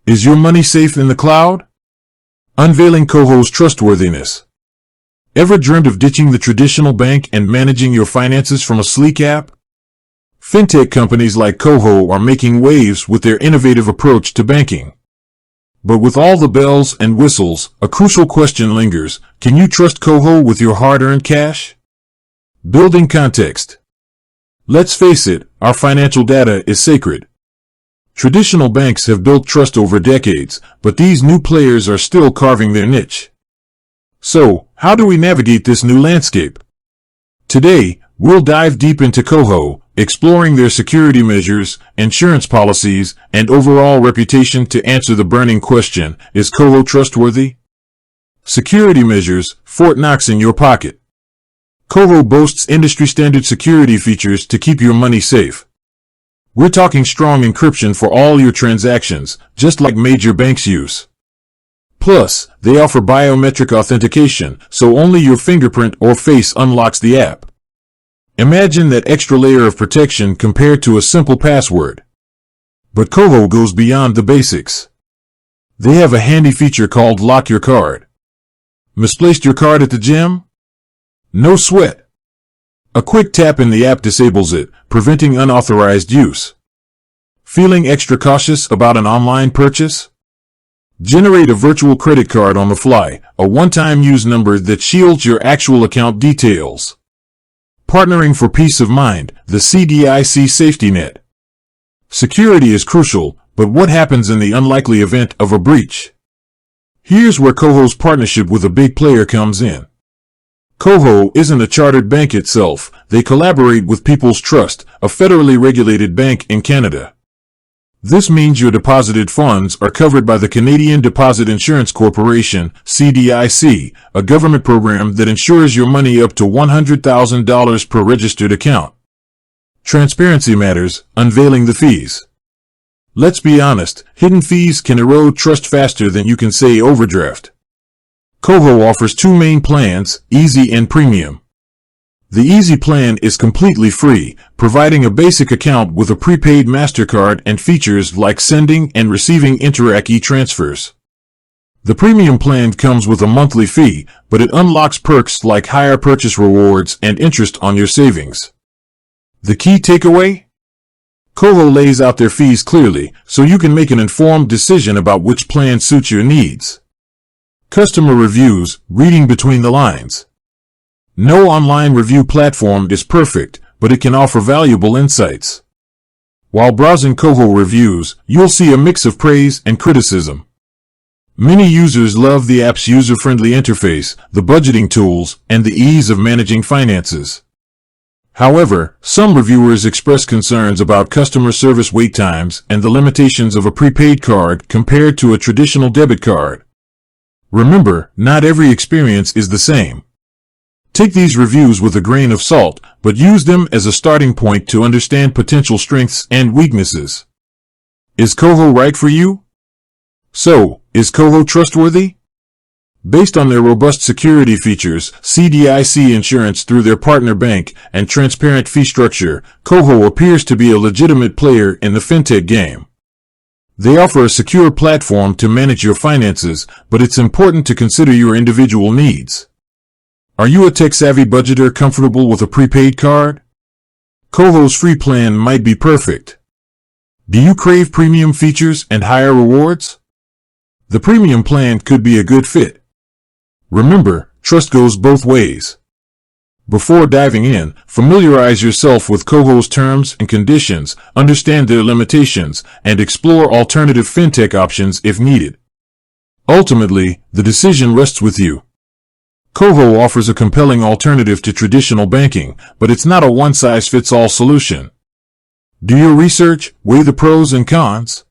Is your money safe in the cloud? Unveiling Koho's trustworthiness. Ever dreamed of ditching the traditional bank and managing your finances from a sleek app? Fintech companies like Koho are making waves with their innovative approach to banking. But with all the bells and whistles, a crucial question lingers: can you trust Koho with your hard-earned cash? Building context. Let's face it, our financial data is sacred. Traditional banks have built trust over decades, but these new players are still carving their niche. So, how do we navigate this new landscape? Today, we'll dive deep into Koho, exploring their security measures, insurance policies, and overall reputation to answer the burning question: is Koho trustworthy? Security measures, Fort Knox in your pocket. Koho boasts industry-standard security features to keep your money safe. We're talking strong encryption for all your transactions, just like major banks use. Plus, they offer biometric authentication, so only your fingerprint or face unlocks the app. Imagine that extra layer of protection compared to a simple password. But Koho goes beyond the basics. They have a handy feature called Lock Your Card. Misplaced your card at the gym? No sweat. A quick tap in the app disables it, preventing unauthorized use. Feeling extra cautious about an online purchase? Generate a virtual credit card on the fly, a one-time use number that shields your actual account details. Partnering for peace of mind, the CDIC safety net. Security is crucial, but what happens in the unlikely event of a breach? Here's where Koho's partnership with a big player comes in. Koho isn't a chartered bank itself. They collaborate with People's Trust, a federally regulated bank in Canada. This means your deposited funds are covered by the Canadian Deposit Insurance Corporation, CDIC, a government program that insures your money up to $100,000 per registered account. Transparency matters, unveiling the fees. Let's be honest, hidden fees can erode trust faster than you can say overdraft. Koho offers two main plans, Easy and Premium. The Easy plan is completely free, providing a basic account with a prepaid MasterCard and features like sending and receiving Interac e-transfers. The Premium plan comes with a monthly fee, but it unlocks perks like higher purchase rewards and interest on your savings. The key takeaway? Koho lays out their fees clearly, so you can make an informed decision about which plan suits your needs. Customer reviews, reading between the lines. No online review platform is perfect, but it can offer valuable insights. While browsing Koho reviews, you'll see a mix of praise and criticism. Many users love the app's user-friendly interface, the budgeting tools, and the ease of managing finances. However, some reviewers express concerns about customer service wait times and the limitations of a prepaid card compared to a traditional debit card. Remember, not every experience is the same. Take these reviews with a grain of salt, but use them as a starting point to understand potential strengths and weaknesses. Is Koho right for you? So, is Koho trustworthy? Based on their robust security features, CDIC insurance through their partner bank, and transparent fee structure, Koho appears to be a legitimate player in the fintech game. They offer a secure platform to manage your finances, but it's important to consider your individual needs. Are you a tech-savvy budgeter comfortable with a prepaid card? Koho's free plan might be perfect. Do you crave premium features and higher rewards? The premium plan could be a good fit. Remember, trust goes both ways. Before diving in, familiarize yourself with Koho's terms and conditions, understand their limitations, and explore alternative fintech options if needed. Ultimately, the decision rests with you. Koho offers a compelling alternative to traditional banking, but it's not a one-size-fits-all solution. Do your research, weigh the pros and cons.